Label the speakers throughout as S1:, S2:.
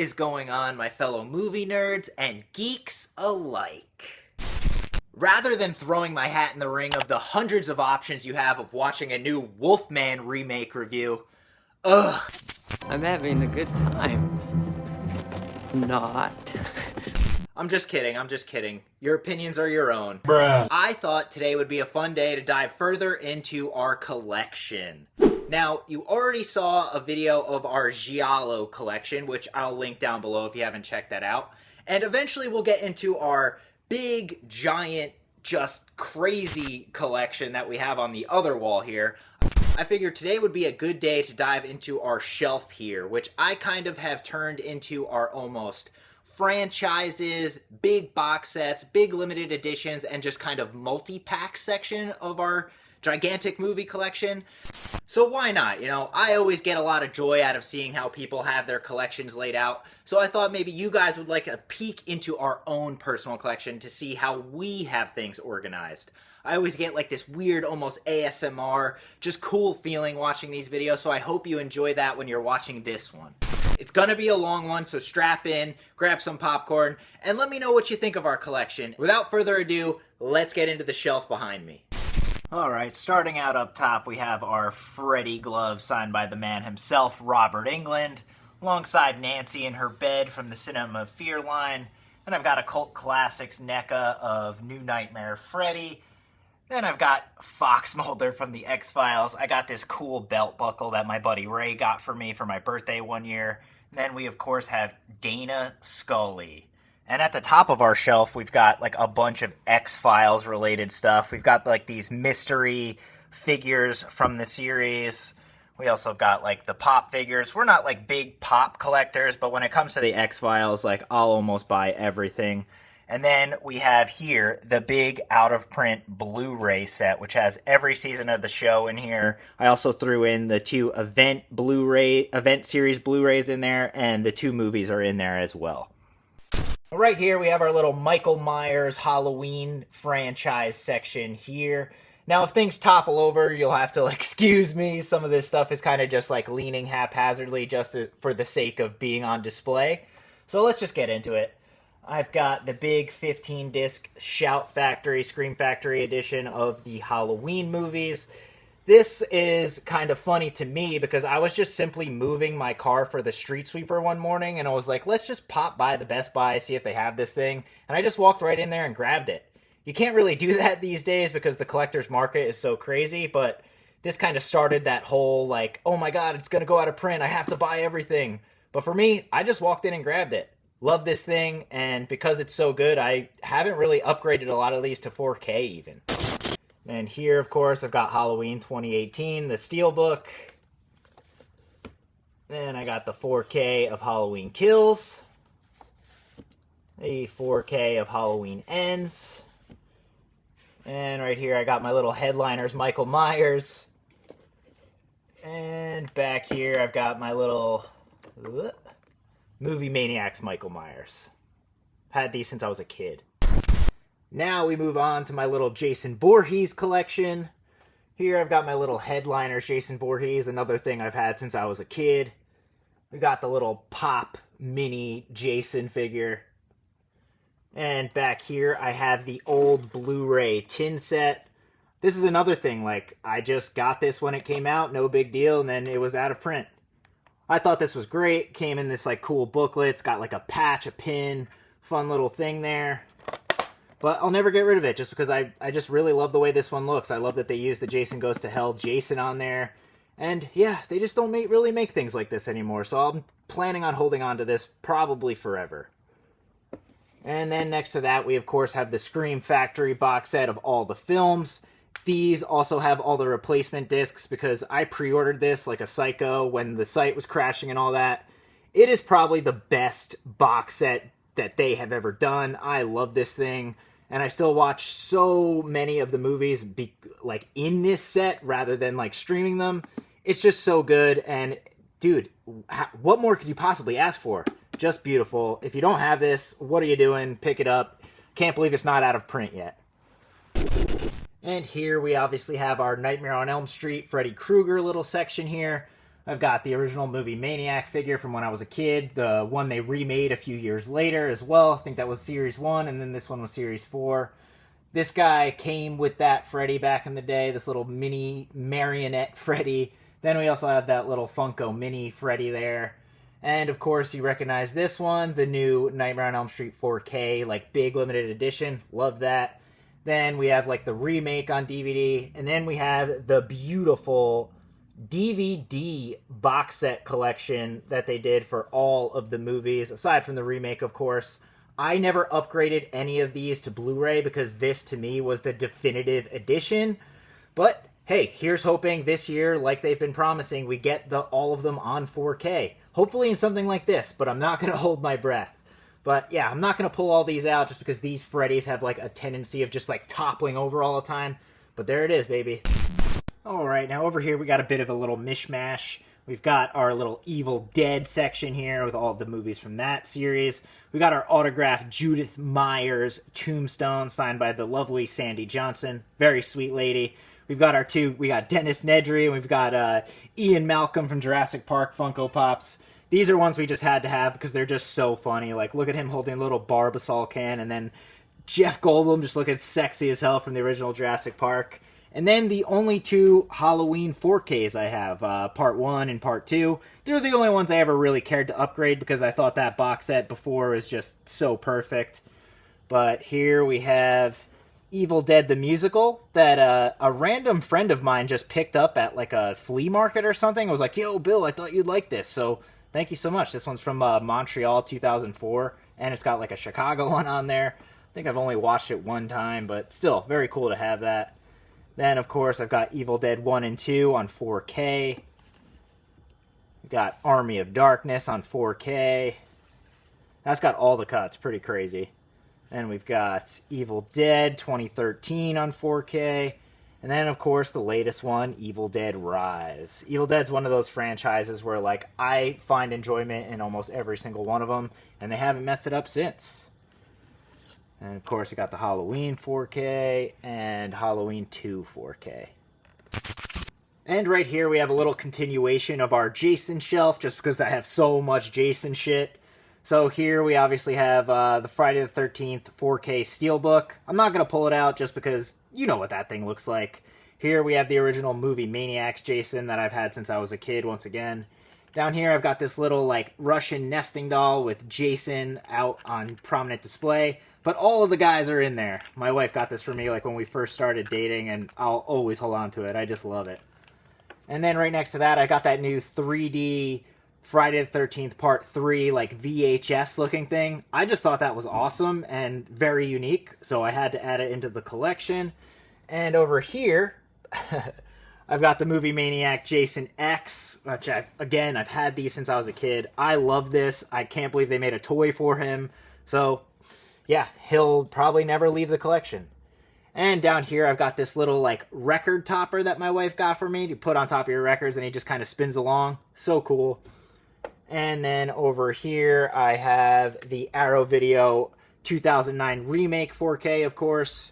S1: is going on, my fellow movie nerds and geeks alike? Rather than throwing my hat in the ring of the hundreds of options you have of watching a new Wolfman remake review,
S2: I'm having a good time. Not.
S1: I'm just kidding. Your opinions are your own.
S3: Bruh.
S1: I thought today would be a fun day to dive further into our collection. Now, you already saw a video of our Giallo collection, which I'll link down below if you haven't checked that out. And eventually we'll get into our big, giant, just crazy collection that we have on the other wall here. I figured today would be a good day to dive into our shelf here, which I kind of have turned into our almost franchises, big box sets, big limited editions, and just kind of multi-pack section of our gigantic movie collection. So why not? You know, I always get a lot of joy out of seeing how people have their collections laid out. So I thought maybe you guys would like a peek into our own personal collection to see how we have things organized. I always get like this weird, almost ASMR, just cool feeling watching these videos, so I hope you enjoy that when you're watching this one. It's gonna be a long one, so strap in, grab some popcorn, and let me know what you think of our collection. Without further ado, let's get into the shelf behind me. Alright, starting out up top, we have our Freddy glove signed by the man himself, Robert Englund, alongside Nancy in her bed from the Cinema of Fear line. Then I've got a Cult Classics NECA of New Nightmare Freddy. Then I've got Fox Mulder from the X-Files. I got this cool belt buckle that my buddy Ray got for me for my birthday one year. And then we, of course, have Dana Scully. And at the top of our shelf, we've got like a bunch of X-Files related stuff. We've got like these mystery figures from the series. We also have got like the pop figures. We're not like big pop collectors, but when it comes to the X-Files, like I'll almost buy everything. And then we have here the big out-of-print Blu-ray set, which has every season of the show in here. I also threw in the 2 event series Blu-rays in there, and the 2 movies are in there as well. Right here we have our little Michael Myers Halloween franchise section here. Now if things topple over, you'll have to excuse me. Some of this stuff is kind of just like leaning haphazardly just for the sake of being on display. So let's just get into it. I've got the big 15-disc Shout Factory, Scream Factory edition of the Halloween movies. This is kind of funny to me because I was just simply moving my car for the street sweeper one morning, and I was like, let's just pop by the Best Buy, see if they have this thing. And I just walked right in there and grabbed it. You can't really do that these days because the collector's market is so crazy, but this kind of started that whole like, oh my god, it's going to go out of print, I have to buy everything. But for me, I just walked in and grabbed it. Love this thing, and because it's so good, I haven't really upgraded a lot of these to 4K even. And here, of course, I've got Halloween 2018, the Steelbook. Then I got the 4K of Halloween Kills. The 4K of Halloween Ends. And right here, I got my little headliners, Michael Myers. And back here, I've got my little Movie Maniacs Michael Myers. Had these since I was a kid. Now we move on to my little Jason Voorhees collection. Here I've got my little headliners, Jason Voorhees, another thing I've had since I was a kid. We got the little pop mini Jason figure. And back here I have the old Blu-ray tin set. This is another thing, like I just got this when it came out, no big deal, and then it was out of print. I thought this was great. Came in this like cool booklet. It's got like a patch, a pin, fun little thing there. But I'll never get rid of it just because I just really love the way this one looks. I love that they used the Jason Goes to Hell Jason on there. And yeah, they just don't really make things like this anymore. So I'm planning on holding on to this probably forever. And then next to that, we of course have the Scream Factory box set of all the films. These also have all the replacement discs because I pre-ordered this like a psycho when the site was crashing and all that. It is probably the best box set that they have ever done. I love this thing, and I still watch so many of the movies like in this set rather than like streaming them. It's just so good, and dude, what more could you possibly ask for? Just beautiful. If you don't have this, what are you doing? Pick it up. Can't believe it's not out of print yet. And here we obviously have our Nightmare on Elm Street Freddy Krueger little section here. I've got the original movie Maniac figure from when I was a kid, the one they remade a few years later as well. I think that was Series 1, and then this one was Series 4. This guy came with that Freddy back in the day, this little mini marionette Freddy. Then we also have that little Funko mini Freddy there. And of course, you recognize this one, the new Nightmare on Elm Street 4K, like big limited edition. Love that. Then we have like the remake on DVD. And then we have the beautiful DVD box set collection that they did for all of the movies, aside from the remake, of course. I never upgraded any of these to Blu-ray because this, to me, was the definitive edition. But, hey, here's hoping this year, like they've been promising, we get all of them on 4K. Hopefully in something like this, but I'm not going to hold my breath. But, yeah, I'm not going to pull all these out just because these Freddys have, like, a tendency of just, like, toppling over all the time. But there it is, baby. Alright, now over here we got a bit of a little mishmash. We've got our little Evil Dead section here with all of the movies from that series. We got our autographed Judith Myers tombstone signed by the lovely Sandy Johnson. Very sweet lady. We got Dennis Nedry, and we've got Ian Malcolm from Jurassic Park Funko Pops. These are ones we just had to have because they're just so funny. Like, look at him holding a little Barbasol can, and then Jeff Goldblum just looking sexy as hell from the original Jurassic Park. And then the only two Halloween 4Ks I have, Part 1 and Part 2. They're the only ones I ever really cared to upgrade because I thought that box set before was just so perfect. But here we have Evil Dead the Musical that a random friend of mine just picked up at like a flea market or something. I was like, yo, Bill, I thought you'd like this. So thank you so much. This one's from Montreal 2004, and it's got like a Chicago one on there. I think I've only watched it one time, but still, very cool to have that. Then, of course, I've got Evil Dead 1 and 2 on 4K. We've got Army of Darkness on 4K. That's got all the cuts. Pretty crazy. Then we've got Evil Dead 2013 on 4K. And then, of course, the latest one, Evil Dead Rise. Evil Dead's one of those franchises where, like, I find enjoyment in almost every single one of them, and they haven't messed it up since. And, of course, we got the Halloween 4K and Halloween 2 4K. And right here we have a little continuation of our Jason shelf, just because I have so much Jason shit. So here we obviously have the Friday the 13th 4K Steelbook. I'm not going to pull it out just because you know what that thing looks like. Here we have the original movie Maniacs Jason that I've had since I was a kid once again. Down here I've got this little like Russian nesting doll with Jason out on prominent display. But all of the guys are in there. My wife got this for me like when we first started dating, and I'll always hold on to it. I just love it. And then right next to that, I got that new 3D Friday the 13th Part 3 like VHS looking thing. I just thought that was awesome and very unique, so I had to add it into the collection. And over here, I've got the movie Maniac Jason X, which I've had these since I was a kid. I love this. I can't believe they made a toy for him. So yeah, he'll probably never leave the collection. And down here, I've got this little, like, record topper that my wife got for me to put on top of your records, and he just kind of spins along. So cool. And then over here, I have the Arrow Video 2009 Remake 4K, of course.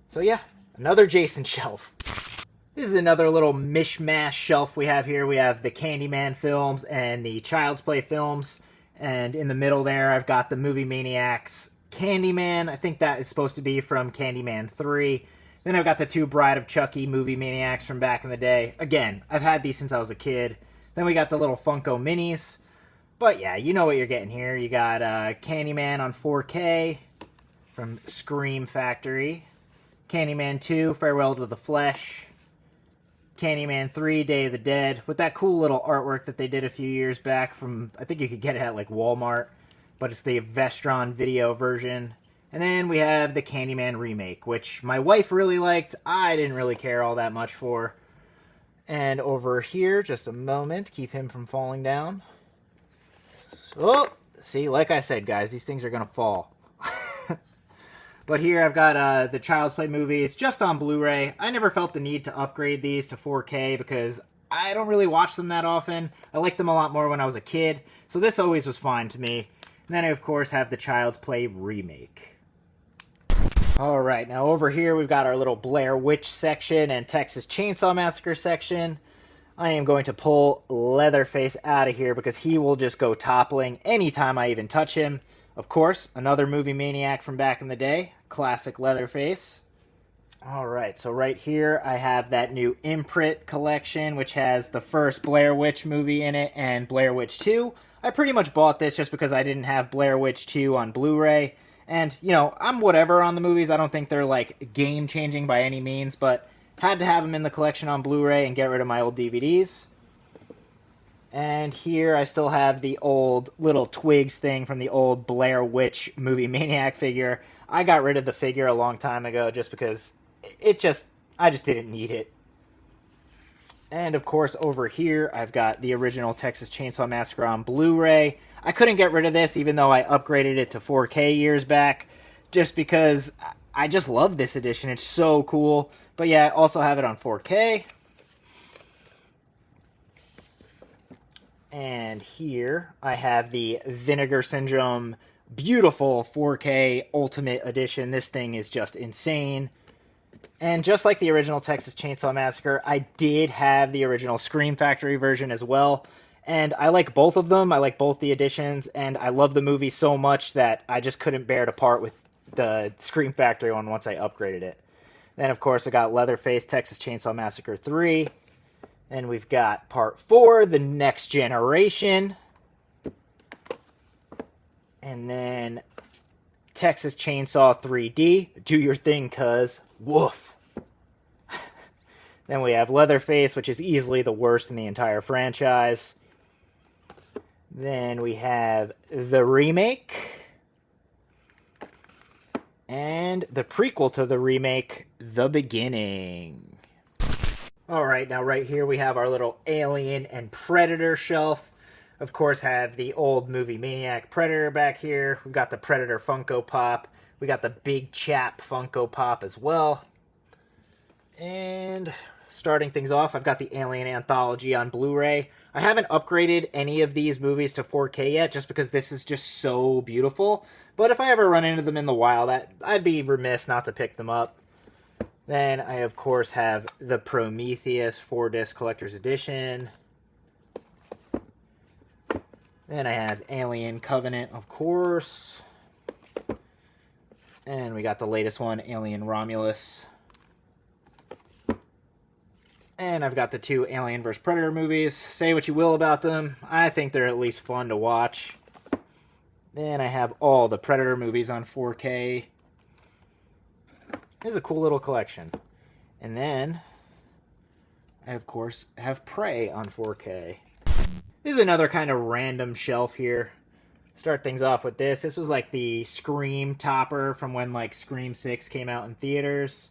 S1: So yeah, another Jason shelf. This is another little mishmash shelf we have here. We have the Candyman films and the Child's Play films. And in the middle there, I've got the movie Maniacs Candyman. I think that is supposed to be from Candyman 3. Then I've got the two Bride of Chucky movie Maniacs from back in the day. Again, I've had these since I was a kid. Then we got the little Funko Minis. But yeah, you know what you're getting here. You got Candyman on 4K from Scream Factory. Candyman 2, Farewell to the Flesh. Candyman 3, Day of the Dead. With that cool little artwork that they did a few years back from, I think you could get it at like Walmart. But it's the Vestron video version. And then we have the Candyman remake, which my wife really liked. I didn't really care all that much for. And over here, just a moment, keep him from falling down. Oh, see, like I said, guys, these things are going to fall. But here I've got the Child's Play movies just on Blu-ray. I never felt the need to upgrade these to 4K because I don't really watch them that often. I liked them a lot more when I was a kid, so this always was fine to me. And then I, of course, have the Child's Play remake. Alright, now over here we've got our little Blair Witch section and Texas Chainsaw Massacre section. I am going to pull Leatherface out of here because he will just go toppling anytime I even touch him. Of course, another movie maniac from back in the day. Classic Leatherface. Alright, so right here I have that new Imprint collection, which has the first Blair Witch movie in it and Blair Witch 2. I pretty much bought this just because I didn't have Blair Witch 2 on Blu-ray. And, you know, I'm whatever on the movies. I don't think they're, like, game-changing by any means, but had to have them in the collection on Blu-ray and get rid of my old DVDs. And here I still have the old little Twigs thing from the old Blair Witch Movie Maniac figure. I got rid of the figure a long time ago just because I just didn't need it. And of course over here I've got the original Texas Chainsaw Massacre on Blu-ray. I couldn't get rid of this even though I upgraded it to 4K years back just because I just love this edition. It's so cool. But yeah, I also have it on 4K. And here I have the Vinegar Syndrome beautiful 4K Ultimate Edition. This thing is just insane. And just like the original Texas Chainsaw Massacre, I did have the original Scream Factory version as well. And I like both of them. I like both the editions. And I love the movie so much that I just couldn't bear to part with the Scream Factory one once I upgraded it. Then, of course, I got Leatherface Texas Chainsaw Massacre 3. And we've got Part 4, The Next Generation. And then Texas Chainsaw 3D. Do your thing, cuz. Woof. Then we have Leatherface, which is easily the worst in the entire franchise. Then we have the remake. And the prequel to the remake, The Beginning. Alright, now right here we have our little Alien and Predator shelf. Of course, have the old Movie Maniac Predator back here. We've got the Predator Funko Pop. We got the Big Chap Funko Pop as well. And starting things off, I've got the Alien Anthology on Blu-ray. I haven't upgraded any of these movies to 4K yet, just because this is just so beautiful. But if I ever run into them in the wild, I'd be remiss not to pick them up. Then I, of course, have the Prometheus 4-disc Collector's Edition. Then I have Alien Covenant, of course. And we got the latest one, Alien Romulus. And I've got the two Alien vs. Predator movies. Say what you will about them. I think they're at least fun to watch. Then I have all the Predator movies on 4K. This is a cool little collection. And then I, of course, have Prey on 4K. This is another kind of random shelf here. Start things off with this. This was like the Scream topper from when like Scream 6 came out in theaters.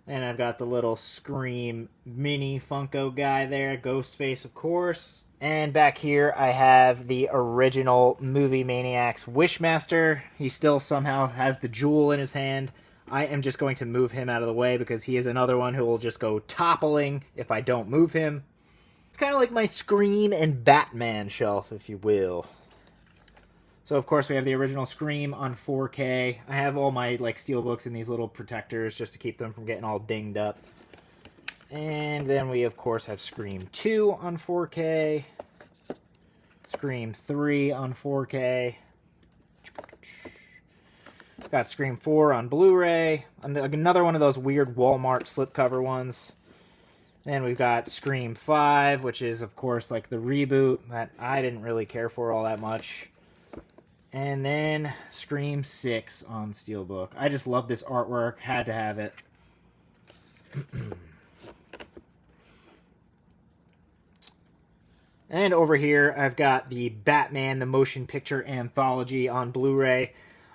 S1: And I've got the little Scream mini Funko guy there. Ghostface, of course. And back here I have the original Movie Maniacs Wishmaster. He still somehow has the jewel in his hand. I am just going to move him out of the way because he is another one who will just go toppling if I don't move him. It's kind of like my Scream and Batman shelf, if you will. So, of course, we have the original Scream on 4K. I have all my like steelbooks in these little protectors just to keep them from getting all dinged up. And then we, of course, have Scream 2 on 4K. Scream 3 on 4K. Got Scream 4 on Blu-ray. Another one of those weird Walmart slipcover ones. Then we've got Scream 5, which is, of course, like the reboot that I didn't really care for all that much. And then Scream 6 on Steelbook. I just love this artwork. Had to have it. And over here, I've got the Batman the Motion Picture Anthology on Blu-ray.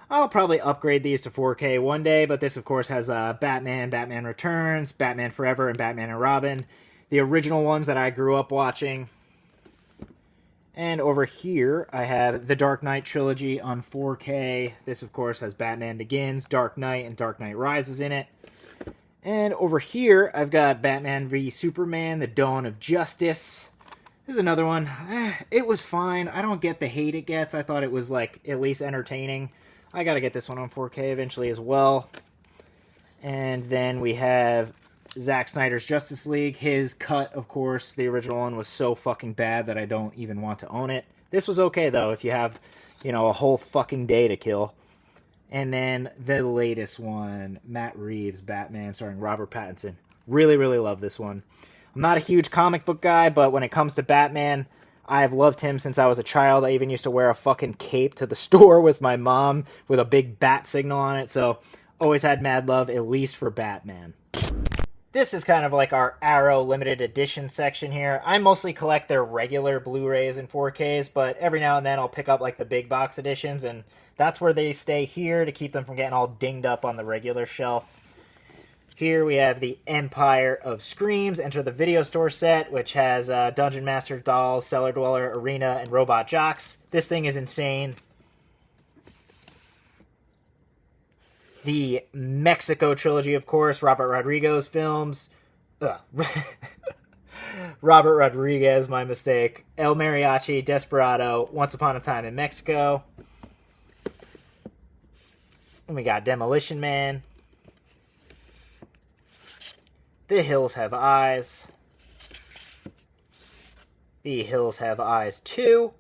S1: I'll probably upgrade these to 4K one day, but this, of course, has Batman, Batman Returns, Batman Forever, and Batman and Robin. The original ones that I grew up watching. And over here, I have the Dark Knight Trilogy on 4K. This, of course, has Batman Begins, Dark Knight, and Dark Knight Rises in it. And over here, I've got Batman v Superman, The Dawn of Justice. This is another one. It was fine. I don't get the hate it gets. I thought it was, like, at least entertaining. I gotta get this one on 4K eventually as well. And then we have Zack Snyder's Justice League. His cut, of course, the original one was so fucking bad that I don't even want to own it. This was okay, though, if you have, a whole fucking day to kill. And then the latest one, Matt Reeves' Batman, starring Robert Pattinson. Really, really love this one. I'm not a huge comic book guy, but when it comes to Batman, I've loved him since I was a child. I even used to wear a fucking cape to the store with my mom with a big bat signal on it, so always had mad love, at least for Batman. This is kind of like our Arrow limited edition section here. I mostly collect their regular Blu-rays and 4Ks, but every now and then I'll pick up like the big box editions, and that's where they stay here to keep them from getting all dinged up on the regular shelf. Here we have the Empire of Screams, Enter the Video Store set, which has Dungeon Master Dolls, Cellar Dweller, Arena, and Robot Jocks. This thing is insane. The Mexico trilogy, of course, Robert Rodriguez films. Robert Rodriguez, my mistake. El Mariachi, Desperado, Once Upon a Time in Mexico. And we got Demolition Man. The Hills Have Eyes. The Hills Have Eyes 2.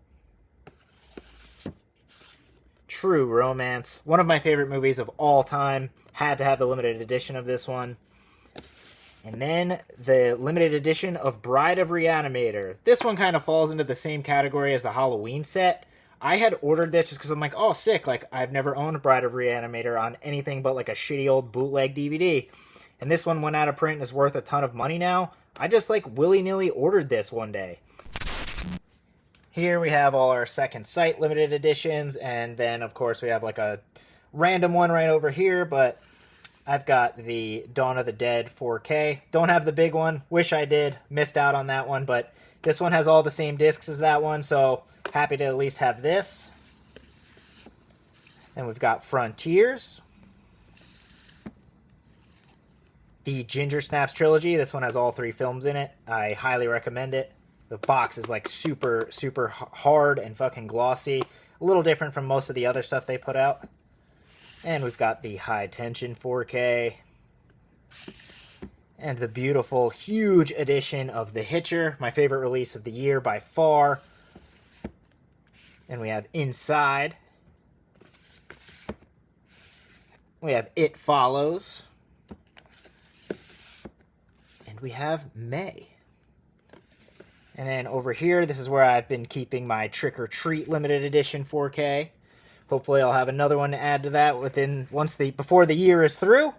S1: True Romance. One of my favorite movies of all time. Had to have the limited edition of this one. And then the limited edition of Bride of Reanimator. This one kind of falls into the same category as the Halloween set. I had ordered this just because I'm like, oh, sick. Like, I've never owned Bride of Reanimator on anything but like a shitty old bootleg DVD. And this one went out of print and is worth a ton of money now. I just like willy-nilly ordered this one day. Here we have all our Second Sight limited editions, and then of course we have like a random one right over here, but I've got the Dawn of the Dead 4K. Don't have the big one. Wish I did. Missed out on that one, but this one has all the same discs as that one, so happy to at least have this. Then we've got Frontiers. The Ginger Snaps trilogy. This one has all 3 films in it. I highly recommend it. The box is like super, super hard and fucking glossy. A little different from most of the other stuff they put out. And we've got the High Tension 4K. And the beautiful, huge edition of The Hitcher. My favorite release of the year by far. And we have Inside. We have It Follows. And we have May. And then over here, this is where I've been keeping my Trick or Treat limited edition 4K. Hopefully I'll have another one to add to that before the year is through.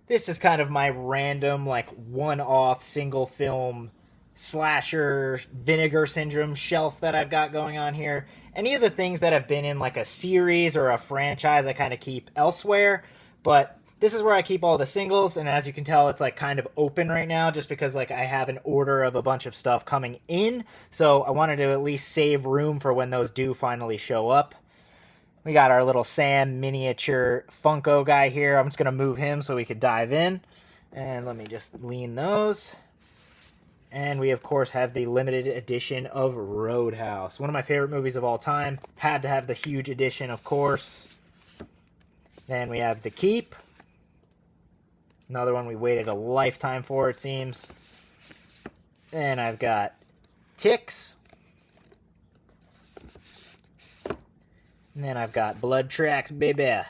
S1: This is kind of my random, like, one-off single film slasher Vinegar Syndrome shelf that I've got going on here. Any of the things that have been in like a series or a franchise I kind of keep elsewhere, but this is where I keep all the singles, and as you can tell, it's like kind of open right now just because like I have an order of a bunch of stuff coming in, so I wanted to at least save room for when those do finally show up. We got our little Sam miniature Funko guy here. I'm just going to move him so we could dive in, and let me just lean those. And we, of course, have the limited edition of Roadhouse. One of my favorite movies of all time. Had to have the huge edition, of course. Then we have The Keep. Another one we waited a lifetime for, it seems. And I've got Ticks. And then I've got Blood Tracks, baby. And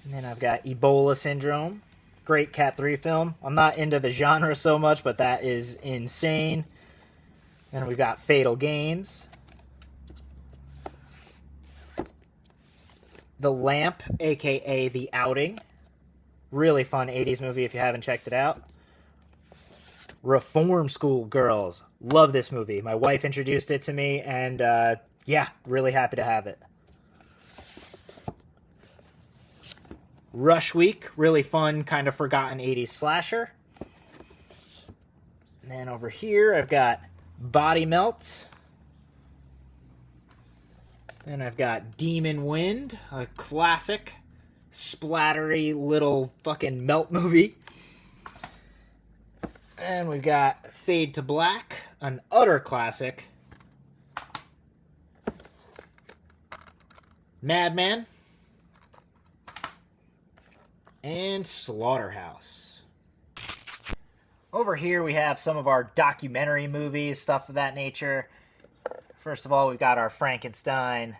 S1: then I've got Ebola Syndrome. Great Cat 3 film. I'm not into the genre so much, but that is insane. And we've got Fatal Games. The Lamp, a.k.a. The Outing. Really fun 80s movie if you haven't checked it out. Reform School Girls. Love this movie. My wife introduced it to me, and yeah, really happy to have it. Rush Week. Really fun, kind of forgotten 80s slasher. And then over here, I've got Body Melt. Then I've got Demon Wind, a classic, splattery little fucking melt movie. And we've got Fade to Black, an utter classic. Madman. and Slaughterhouse. Over here we have some of our documentary movies, stuff of that nature. First of all, we've got our Frankenstein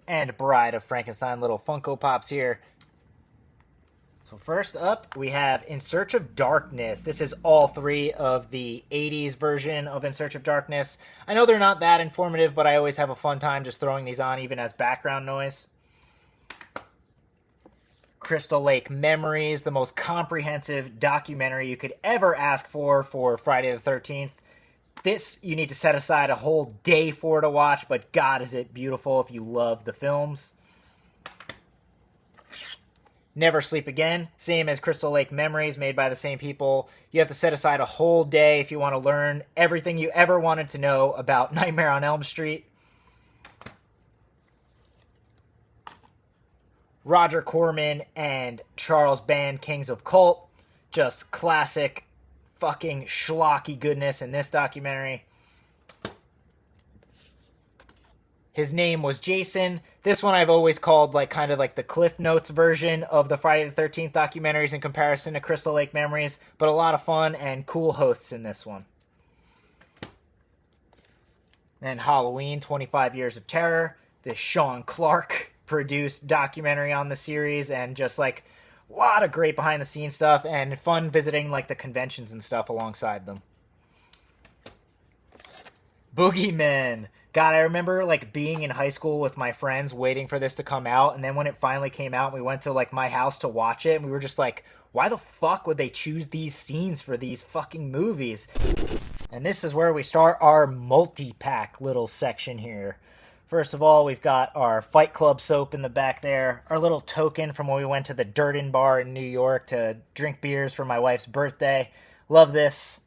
S1: and Bride of Frankenstein little Funko Pops here. So first up, we have In Search of Darkness. This is all three of the 80s version of In Search of Darkness. I know they're not that informative, but I always have a fun time just throwing these on, even as background noise. Crystal Lake Memories, the most comprehensive documentary you could ever ask for Friday the 13th. This, you need to set aside a whole day for to watch, but God, is it beautiful if you love the films. Never Sleep Again, same as Crystal Lake Memories, made by the same people. You have to set aside a whole day if you want to learn everything you ever wanted to know about Nightmare on Elm Street. Roger Corman and Charles Band, Kings of Cult. Just classic fucking schlocky goodness in this documentary. His Name Was Jason. This one I've always called like kind of like the Cliff Notes version of the Friday the 13th documentaries in comparison to Crystal Lake Memories, but a lot of fun and cool hosts in this one. And Halloween, 25 Years of Terror. This Sean Clark produced documentary on the series, and just like a lot of great behind the scenes stuff and fun visiting like the conventions and stuff alongside them. Boogeyman. God, I remember like being in high school with my friends waiting for this to come out, and then when it finally came out, we went to like my house to watch it, and we were just like, why the fuck would they choose these scenes for these fucking movies? And this is where we start our multi-pack little section here. First of all, we've got our Fight Club soap in the back there, our little token from when we went to the Durden Bar in New York to drink beers for my wife's birthday. Love this.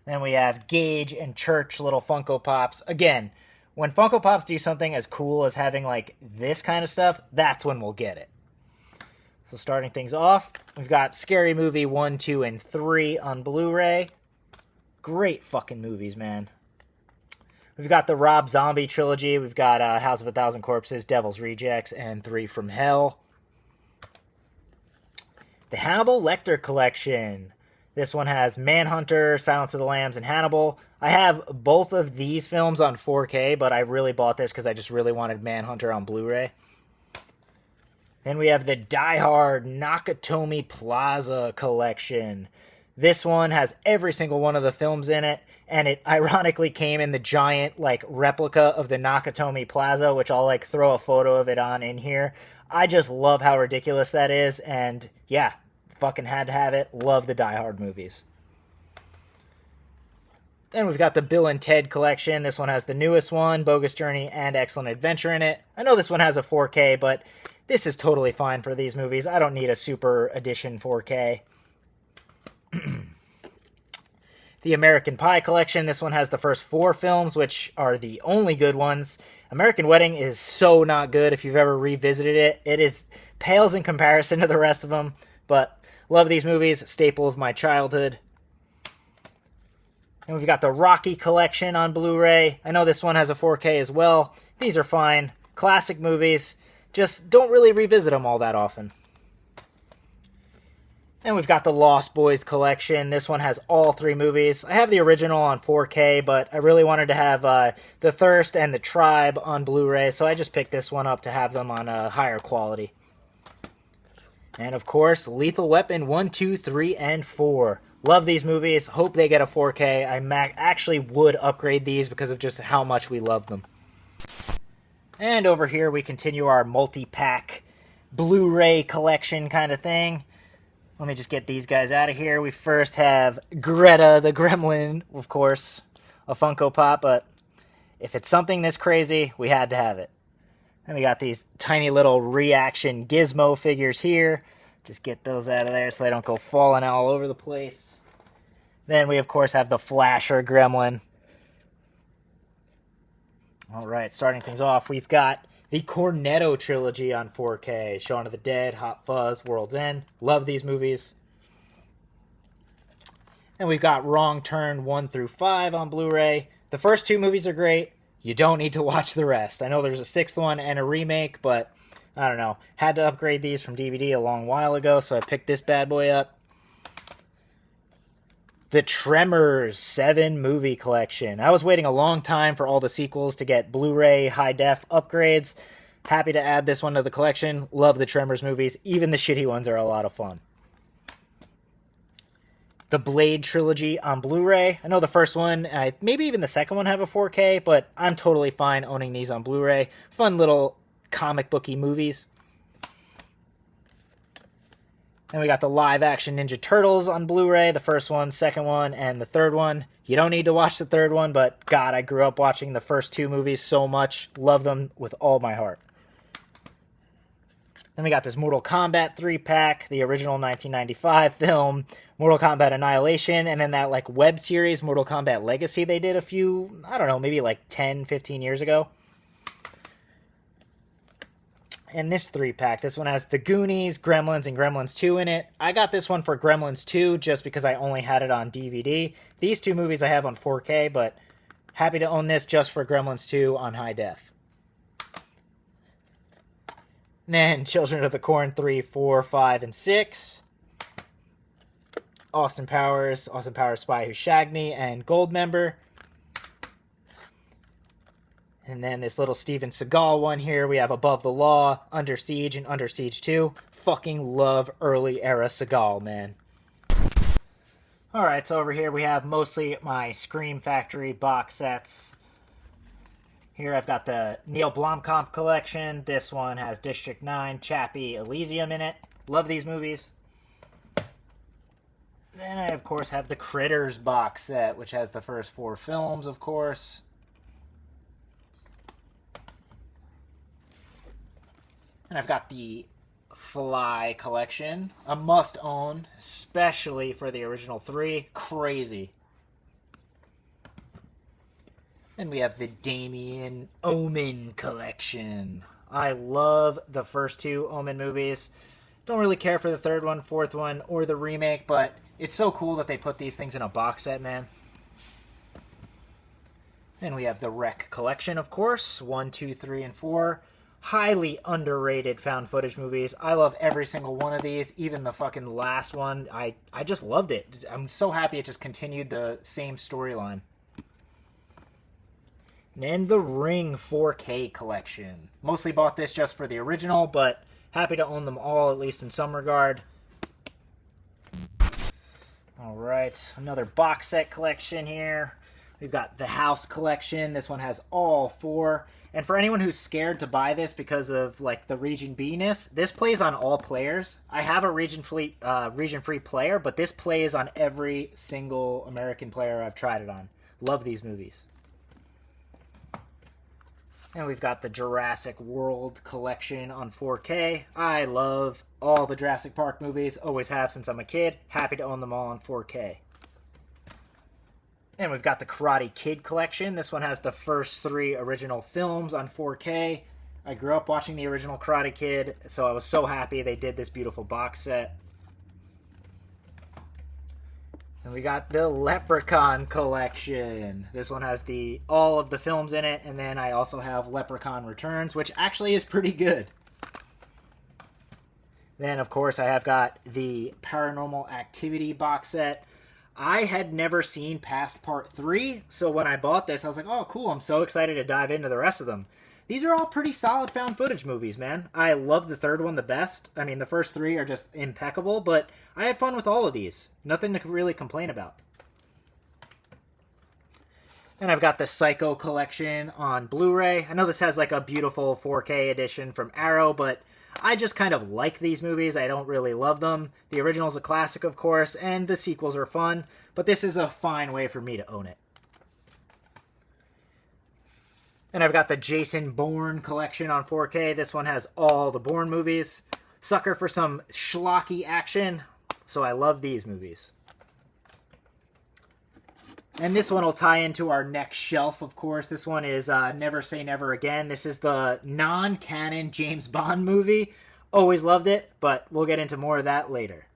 S1: Then we have Gage and Church little Funko Pops. Again, when Funko Pops do something as cool as having like this kind of stuff, that's when we'll get it. So starting things off, we've got Scary Movie 1, 2, and 3 on Blu-ray. Great fucking movies, man. We've got the Rob Zombie trilogy. We've got House of a Thousand Corpses, Devil's Rejects, and 3 from Hell. The Hannibal Lecter collection. This one has Manhunter, Silence of the Lambs, and Hannibal. I have both of these films on 4K, but I really bought this because I just really wanted Manhunter on Blu-ray. Then we have the Die Hard Nakatomi Plaza collection. This one has every single one of the films in it, and it ironically came in the giant like replica of the Nakatomi Plaza, which I'll like throw a photo of it on in here. I just love how ridiculous that is, and yeah, fucking had to have it. Love the Die Hard movies. Then we've got the Bill and Ted collection. This one has the newest one, Bogus Journey and Excellent Adventure in it. I know this one has a 4K, but this is totally fine for these movies. I don't need a super edition 4K. The American Pie collection. This one has the first 4 films, which are the only good ones. American Wedding is so not good if you've ever revisited it. It is pales in comparison to the rest of them, but love these movies. Staple of my childhood. And we've got the Rocky collection on Blu-ray. I know this one has a 4K as well. These are fine. Classic movies. Just don't really revisit them all that often. And we've got the Lost Boys collection. This one has all 3 movies. I have the original on 4K, but I really wanted to have The Thirst and The Tribe on Blu-ray, so I just picked this one up to have them on a higher quality. And of course, Lethal Weapon 1, 2, 3, and 4. Love these movies. Hope they get a 4K. I actually would upgrade these because of just how much we love them. And over here we continue our multi-pack Blu-ray collection kind of thing. Let me just get these guys out of here. We first have Greta the Gremlin, of course, a Funko Pop, but if it's something this crazy, we had to have it. And we got these tiny little reaction gizmo figures here. Just get those out of there so they don't go falling all over the place. Then we, of course, have the Flasher Gremlin. All right, starting things off, we've got the Cornetto trilogy on 4K. Shaun of the Dead, Hot Fuzz, World's End. Love these movies. And we've got Wrong Turn 1 through 5 on Blu-ray. The first 2 movies are great. You don't need to watch the rest. I know there's a 6th one and a remake, but I don't know. Had to upgrade these from DVD a long while ago, so I picked this bad boy up. The Tremors 7 movie collection. I was waiting a long time for all the sequels to get Blu-ray high def upgrades. Happy to add this one to the collection. Love the Tremors movies. Even the shitty ones are a lot of fun. The Blade trilogy on Blu-ray. I know the first one, maybe even the second one have a 4K, but I'm totally fine owning these on Blu-ray. Fun little comic booky movies. And we got the live-action Ninja Turtles on Blu-ray. The first one, second one, and the third one. You don't need to watch the third one, but God, I grew up watching the first two movies so much. Love them with all my heart. Then we got this Mortal Kombat 3-pack, the original 1995 film, Mortal Kombat Annihilation, and then that like web series, Mortal Kombat Legacy, they did a few, I don't know, maybe like 10, 15 years ago. And this 3-pack, this one has The Goonies, Gremlins, and Gremlins 2 in it. I got this one for Gremlins 2 just because I only had it on DVD. These two movies I have on 4K, but happy to own this just for Gremlins 2 on high def. And then Children of the Corn 3, 4, 5, and 6. Austin Powers, Spy Who Shagged Me, and Goldmember. And then this little Steven Seagal one here. We have Above the Law, Under Siege, and Under Siege 2. Fucking love early era Seagal, man. Alright, so over here we have mostly my Scream Factory box sets. Here I've got the Neil Blomkamp collection. This one has District 9, Chappie, Elysium in it. Love these movies. Then I, of course, have the Critters box set, which has the first 4 films, of course. And I've got the Fly collection, a must-own, especially for the original 3. Crazy. And we have the Damien Omen collection. I love the first 2 Omen movies. Don't really care for the third one, fourth one, or the remake, but it's so cool that they put these things in a box set, man. Then we have the Wreck collection, of course. 1, 2, 3, and 4. Highly underrated found footage movies. I love every single one of these, even the fucking last one. I just loved it. I'm so happy it just continued the same storyline. And then the Ring 4K collection. Mostly bought this just for the original, but happy to own them all, at least in some regard. Alright, another box set collection here. We've got the House collection. This one has all 4. And for anyone who's scared to buy this because of like the Region B-ness, this plays on all players. I have a region free player, but this plays on every single American player I've tried it on. Love these movies. And we've got the Jurassic World collection on 4K. I love all the Jurassic Park movies. Always have since I'm a kid. Happy to own them all on 4K. And we've got the Karate Kid collection. This one has the first 3 original films on 4K. I grew up watching the original Karate Kid, so I was so happy they did this beautiful box set. And we got the Leprechaun collection. This one has all of the films in it, and then I also have Leprechaun Returns, which actually is pretty good. Then, of course, I have got the Paranormal Activity box set. I had never seen past part 3, so when I bought this, I was like, oh, cool, I'm so excited to dive into the rest of them. These are all pretty solid found footage movies, man. I love the third one the best. I mean, the first 3 are just impeccable, but I had fun with all of these. Nothing to really complain about. And I've got the Psycho collection on Blu-ray. I know this has like a beautiful 4K edition from Arrow, but I just kind of like these movies. I don't really love them. The original's a classic, of course, and the sequels are fun, but this is a fine way for me to own it. And I've got the Jason Bourne collection on 4K. This one has all the Bourne movies. Sucker for some schlocky action, so I love these movies. And this one will tie into our next shelf, of course. This one is Never Say Never Again. This is the non-canon James Bond movie. Always loved it, but we'll get into more of that later.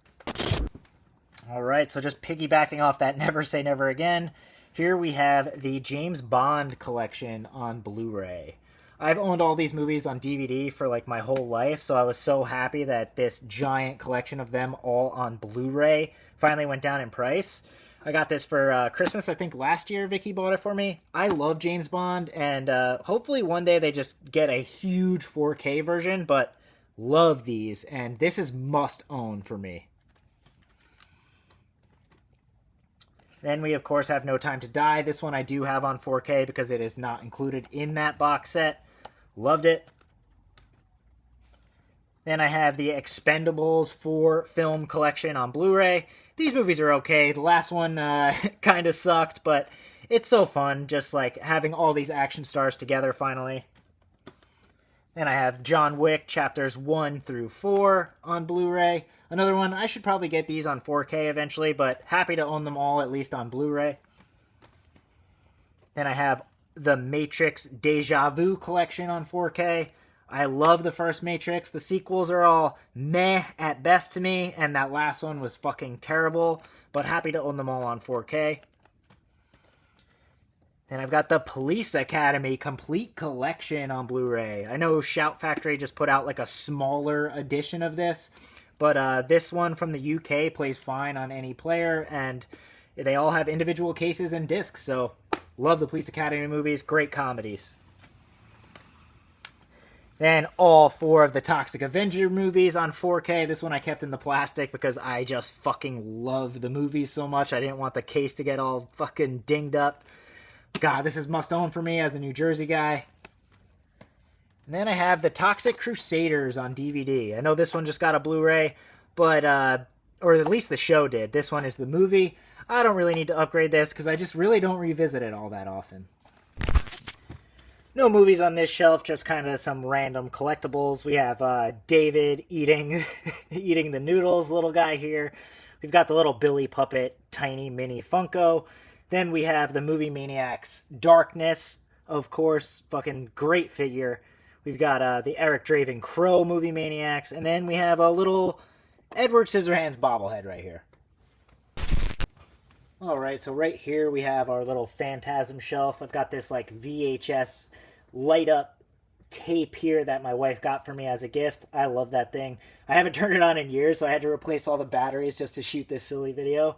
S1: Alright, so just piggybacking off that Never Say Never Again, here we have the James Bond collection on Blu-ray.
S3: I've owned all these movies on DVD for like my whole life, so I was so happy that this giant collection of them all on Blu-ray finally went down in price. I got this for Christmas, I think last year. Vicky bought it for me. I love James Bond, and hopefully one day they just get a huge 4K version, but love these, and this is must-own for me. Then we, of course, have No Time to Die. This one I do have on 4K because it is not included in that box set. Loved it. Then I have the Expendables 4 film collection on Blu-ray. These movies are okay. The last one kind of sucked, but it's so fun just like having all these action stars together finally. Then I have John Wick chapters 1 through 4 on Blu-ray. Another one, I should probably get these on 4K eventually, but happy to own them all at least on Blu-ray. Then I have the Matrix Deja Vu collection on 4K. I love the first Matrix. The sequels are all meh at best to me, and that last one was fucking terrible, but happy to own them all on 4K. Then I've got the Police Academy Complete Collection on Blu-ray. I know Shout Factory just put out like a smaller edition of this, but this one from the UK plays fine on any player, and they all have individual cases and discs, so love the Police Academy movies. Great comedies. Then all 4 of the Toxic Avenger movies on 4K. This one I kept in the plastic because I just fucking love the movies so much. I didn't want the case to get all fucking dinged up. God, this is must-own for me as a New Jersey guy. And then I have the Toxic Crusaders on DVD. I know this one just got a Blu-ray, but, or at least the show did. This one is the movie. I don't really need to upgrade this because I just really don't revisit it all that often. No movies on this shelf, just kind of some random collectibles. We have David eating eating the noodles, little guy here. We've got the little Billy Puppet, tiny mini Funko. Then we have the Movie Maniacs Darkness, of course, fucking great figure. We've got the Eric Draven Crow Movie Maniacs, and then we have a little Edward Scissorhands bobblehead right here. Alright, so right here we have our little Phantasm shelf. I've got this like VHS light up tape here that my wife got for me as a gift. I love that thing. I haven't turned it on in years, so I had to replace all the batteries just to shoot this silly video.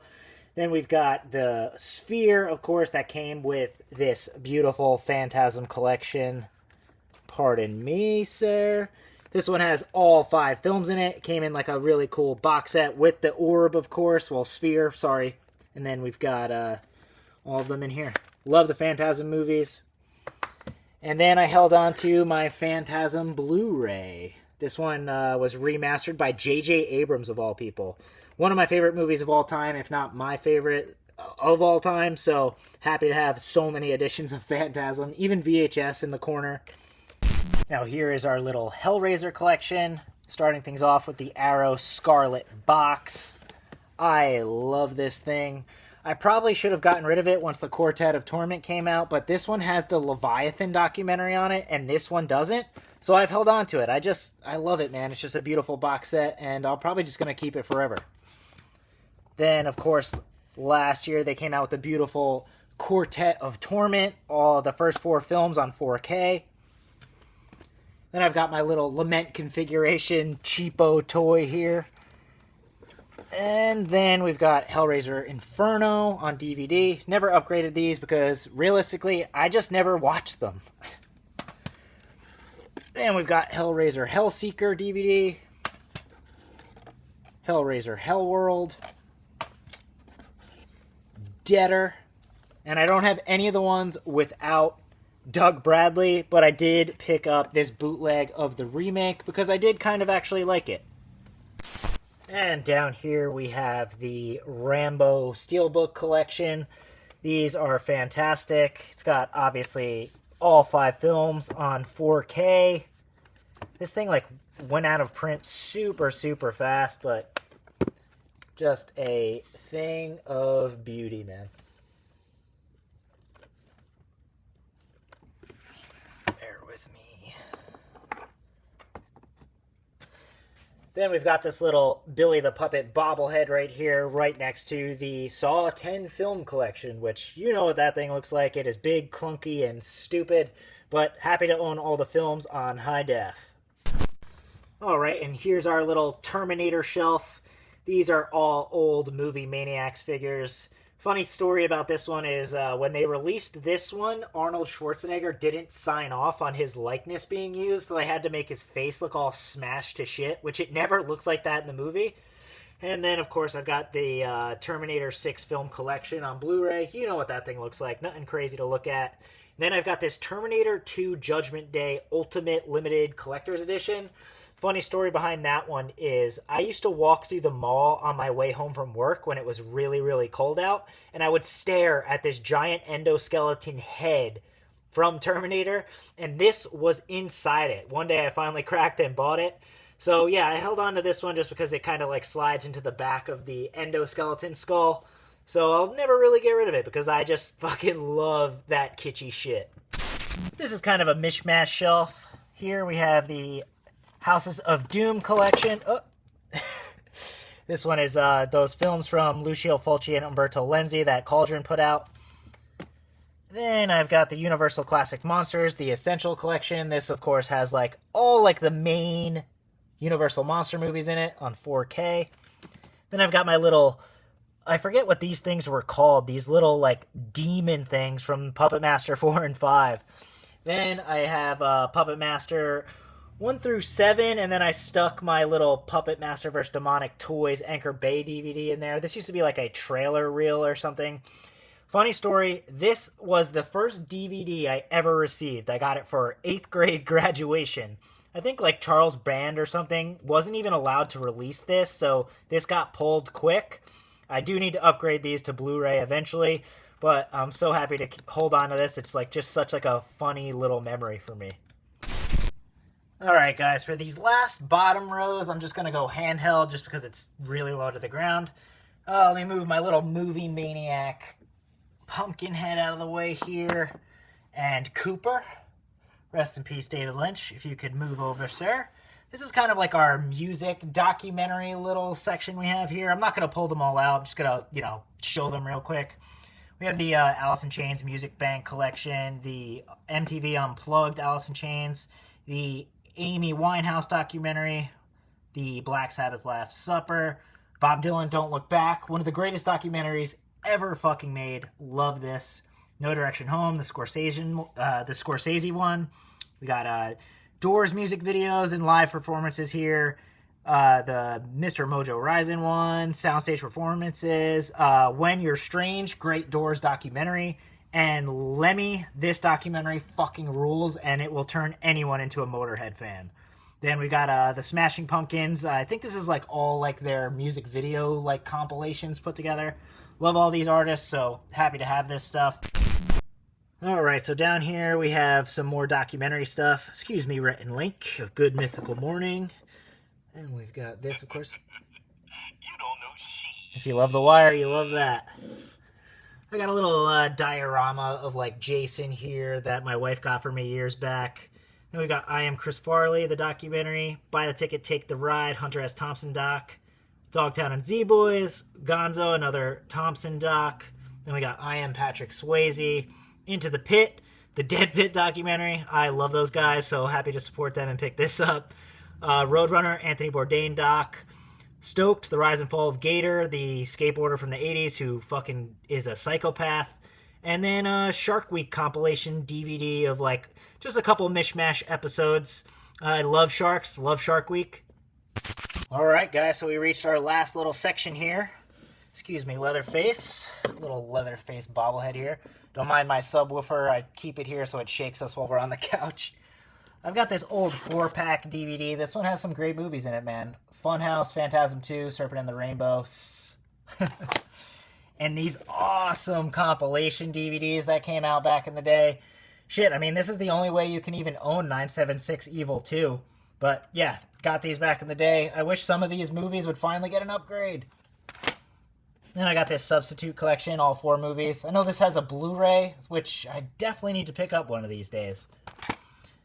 S3: Then we've got the Sphere, of course, that came with this beautiful Phantasm collection. Pardon me, sir. This one has all 5 films in it. It came in like a really cool box set with the orb, of course. Well, Sphere, sorry. And then we've got all of them in here. Love the Phantasm movies. And then I held on to my Phantasm Blu-ray. This one was remastered by J.J. Abrams, of all people. One of my favorite movies of all time, if not my favorite of all time. So happy to have so many editions of Phantasm, even VHS in the corner. Now here is our little Hellraiser collection. Starting things off with the Arrow Scarlet box. I love this thing. I probably should have gotten rid of it once the Quartet of Torment came out, but this one has the Leviathan documentary on it, and this one doesn't. So I've held on to it. I love it, man. It's just a beautiful box set, and I'm probably just going to keep it forever. Then, of course, last year they came out with the beautiful Quartet of Torment, all the first 4 films on 4K. Then I've got my little Lament configuration cheapo toy here. And then we've got Hellraiser Inferno on DVD. Never upgraded these because, realistically, I just never watched them. Then we've got Hellraiser Hellseeker DVD. Hellraiser Hellworld. Deader. And I don't have any of the ones without Doug Bradley, but I did pick up this bootleg of the remake because I did kind of actually like it. And down here we have the Rambo Steelbook collection. These are fantastic. It's got, obviously, all 5 films on 4K. This thing, like, went out of print super, super fast, but just a thing of beauty, man. Then we've got this little Billy the Puppet bobblehead right here, right next to the Saw 10 film collection, which you know what that thing looks like. It is big, clunky, and stupid, but happy to own all the films on high def. Alright, and here's our little Terminator shelf. These are all old Movie Maniacs figures. Funny story about this one is when they released this one, Arnold Schwarzenegger didn't sign off on his likeness being used, so they had to make his face look all smashed to shit, which it never looks like that in the movie. And then, of course, I've got the Terminator 6 film collection on Blu-ray. You know what that thing looks like. Nothing crazy to look at. Then I've got this Terminator 2 Judgment Day Ultimate Limited Collector's Edition. Funny story behind that one is I used to walk through the mall on my way home from work when it was really, really cold out, and I would stare at this giant endoskeleton head from Terminator, and this was inside it. One day I finally cracked it and bought it. So yeah, I held on to this one just because it kind of like slides into the back of the endoskeleton skull. So I'll never really get rid of it because I just fucking love that kitschy shit. This is kind of a mishmash shelf. Here we have the Houses of Doom collection. Oh. This one is those films from Lucio Fulci and Umberto Lenzi that Cauldron put out. Then I've got the Universal Classic Monsters, the Essential Collection. This, of course, has like all like the main Universal Monster movies in it on 4K. Then I've got my little, I forget what these things were called, these little like demon things from Puppet Master 4 and 5. Then I have Puppet Master 1 through 7, and then I stuck my little Puppet Master vs. Demonic Toys Anchor Bay DVD in there. This used to be like a trailer reel or something. Funny story, this was the first DVD I ever received. I got it for 8th grade graduation. I think like Charles Band or something wasn't even allowed to release this, so this got pulled quick. I do need to upgrade these to Blu-ray eventually, but I'm so happy to hold on to this. It's like just such like a funny little memory for me. Alright guys, for these last bottom rows, I'm just going to go handheld just because it's really low to the ground. Let me move my little Movie Maniac pumpkin head out of the way here. And Cooper. Rest in peace, David Lynch, if you could move over, sir. This is kind of like our music documentary little section we have here. I'm not going to pull them all out. I'm just going to, show them real quick. We have the Alice in Chains Music Bank collection, the MTV Unplugged Alice in Chains, the Amy Winehouse documentary, the Black Sabbath Last Supper, Bob Dylan Don't Look Back, one of the greatest documentaries ever fucking made. Love this. No Direction Home, the Scorsese one. We got Doors music videos and live performances here. The Mr. Mojo Rising one, soundstage performances. When You're Strange, great Doors documentary. And Lemmy, this documentary fucking rules, and it will turn anyone into a Motorhead fan. Then we got the Smashing Pumpkins. I think this is like all like their music video like compilations put together. Love all these artists, so happy to have this stuff. Alright, so down here we have some more documentary stuff. Excuse me, Rhett and Link of Good Mythical Morning. And we've got this, of course.
S4: You don't know shit.
S3: If you love The Wire, you love that. I got a little diorama of like Jason here that my wife got for me years back. Then we got I Am Chris Farley, the documentary. Buy the Ticket, Take the Ride, Hunter S. Thompson doc. Dogtown and Z-Boys, Gonzo, another Thompson doc. Then we got I Am Patrick Swayze, Into the Pit, the Dead Pit documentary. I love those guys, so happy to support them and pick this up. Roadrunner, Anthony Bourdain doc. Stoked, The Rise and Fall of Gator, the skateboarder from the 80s who fucking is a psychopath. And then Shark Week compilation DVD of like just a couple mishmash episodes. I love sharks, love Shark Week. Alright guys, so we reached our last little section here. Excuse me, Leatherface. Little Leatherface bobblehead here. Don't mind my subwoofer, I keep it here so it shakes us while we're on the couch. I've got this old 4-pack DVD. This one has some great movies in it, man. Funhouse, Phantasm 2, Serpent and the Rainbow. And these awesome compilation DVDs that came out back in the day. Shit, I mean, this is the only way you can even own 976 Evil 2. But yeah, got these back in the day. I wish some of these movies would finally get an upgrade. Then I got this Substitute collection, all 4 movies. I know this has a Blu-ray, which I definitely need to pick up one of these days.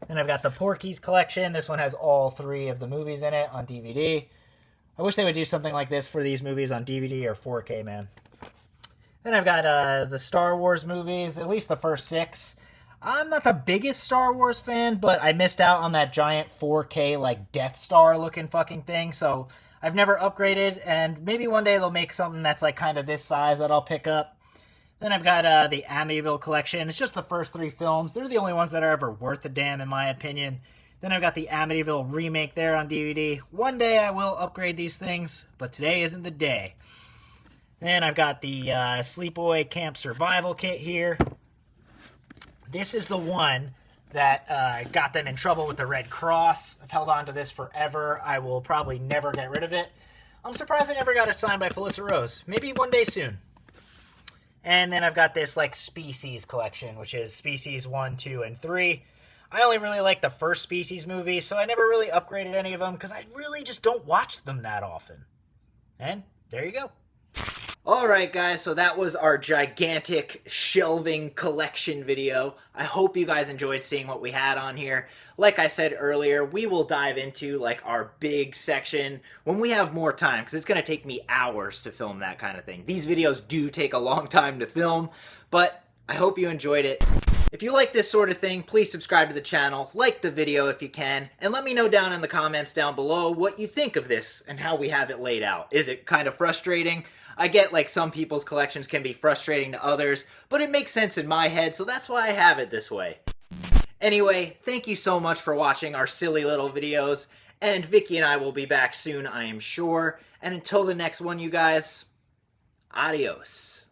S3: Then I've got the Porky's collection. This one has all 3 of the movies in it on DVD. I wish they would do something like this for these movies on DVD or 4K, man. Then I've got the Star Wars movies, at least the first 6. I'm not the biggest Star Wars fan, but I missed out on that giant 4K, like, Death Star looking fucking thing, so I've never upgraded, and maybe one day they'll make something that's, like, kind of this size that I'll pick up. Then I've got the Amityville collection. It's just the first 3 films. They're the only ones that are ever worth a damn, in my opinion. Then I've got the Amityville remake there on DVD. One day I will upgrade these things, but today isn't the day. Then I've got the Sleepaway Camp Survival Kit here. This is the one that got them in trouble with the Red Cross. I've held on to this forever. I will probably never get rid of it. I'm surprised I never got it signed by Felissa Rose. Maybe one day soon. And then I've got this, like, Species collection, which is Species 1, 2, and 3. I only really like the first Species movie, so I never really upgraded any of them, because I really just don't watch them that often. And there you go.
S1: Alright guys, so that was our gigantic shelving collection video. I hope you guys enjoyed seeing what we had on here. Like I said earlier, we will dive into like our big section when we have more time, because it's going to take me hours to film that kind of thing. These videos do take a long time to film, but I hope you enjoyed it. If you like this sort of thing, please subscribe to the channel, like the video if you can, and let me know down in the comments down below what you think of this and how we have it laid out. Is it kind of frustrating? I get like some people's collections can be frustrating to others, but it makes sense in my head, so that's why I have it this way. Anyway, thank you so much for watching our silly little videos, and Vicky and I will be back soon, I am sure. And until the next one, you guys, adios.